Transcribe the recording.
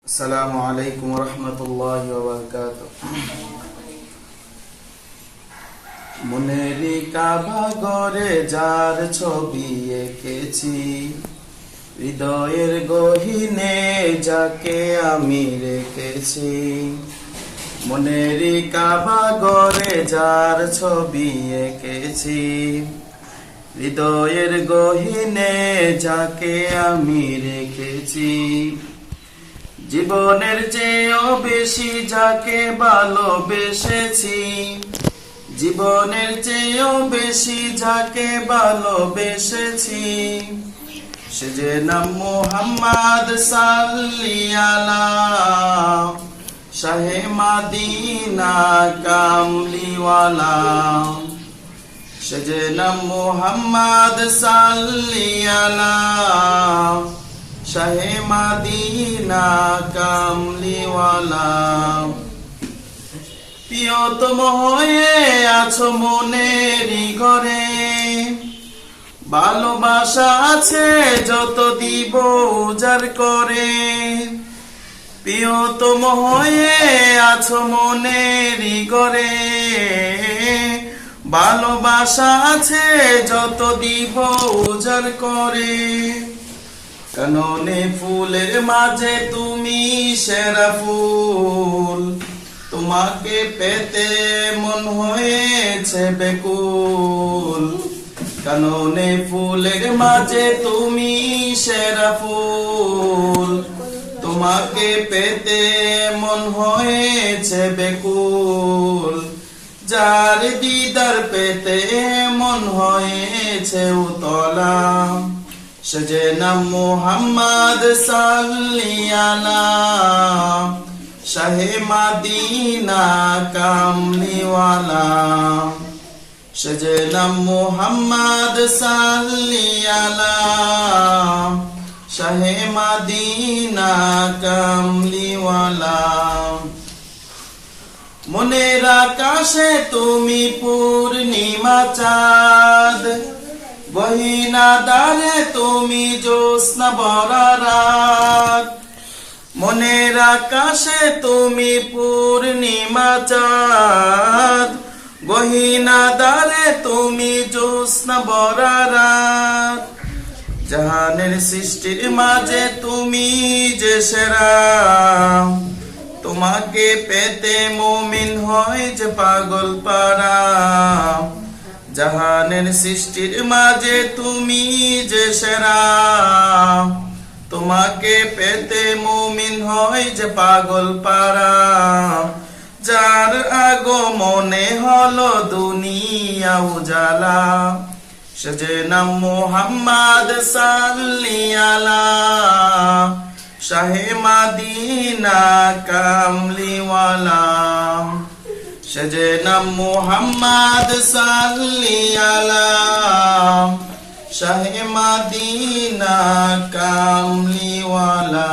আসসালামু আলাইকুম রহমতুল্লাহি ওয়া বারাকাতুহু। মনেরই কাবা ঘরে যার ছবি এঁকেছি, হৃদয়ের গহীনে যাকে আমি রেখেছি। মনেরই কাবা ঘরে যার ছবি এঁকেছি, হৃদয়ের গহীনে যাকে আমি রেখেছি। জীবনের চেয়েও বেশি যাকে ভালোবেসেছি, জীবনের চেয়েও বেশি যাকে ভালোবেসেছি। সে যে নাম মুহাম্মদ সাল্লাল্লাহু শাহে মদিনা কামলিওয়ালা। সে যে নাম মুহাম্মদ সাল্লাল্লাহু শাহে মদিনা কামলিওয়ালা। প্রিয়তম হয়ে আছো মনেরই ঘরে, ভালোবাসা আছে যত দিব উজাড় করে। প্রিয়তম হয়ে আছো মনেরই ঘরে, ভালোবাসা আছে যত দিব উজাড় করে। কাননে ফুলের মাঝে তুমি সেরা ফুল, তোমাকে পেতে মন হয়েছে বেকুল। কাননে ফুলের মাঝে তুমি সেরা ফুল, তোমাকে পেতে মন হয়েছে বেকুল। যার দিদার পেতে মন হয়েছে উতলা, সে যে নাম মুহাম্মদ সাল্লাল্লাহু শাহে মদিনা কামলিওয়ালা। সে যে নাম মুহাম্মদ সাল্লাল্লাহু শাহে মদিনা কামলিওয়ালা। মনের আকাশে তুমি পূর্ণিমা চাঁদ, গহীনা দ্বারে তুমি জ্যোৎস্না ভরা রাত। মনের আকাশে তুমি পূর্ণিমা চাঁদ, গহীনা দ্বারে তুমি জ্যোৎস্না ভরা রাত। জাহানের সৃষ্টির মাঝে তুমি যে সেরা, তোমাকে পেতে মুমিন হয় যে পাগল পারা। জাহানের সৃষ্টির মাঝে তুমি যে সেরা, তোমাকে পেতে মুমিন হয় যে পাগল পারা। যার আগমনে হলো দুনিয়া উজালা, সে যে নাম মুহাম্মদ সাল্লাল্লাহু শাহে মদিনা কামলিওয়ালা। সে যে নাম মুহাম্মদ সাল্লাল্লাহু শাহে মদিনা কামলিওয়ালা।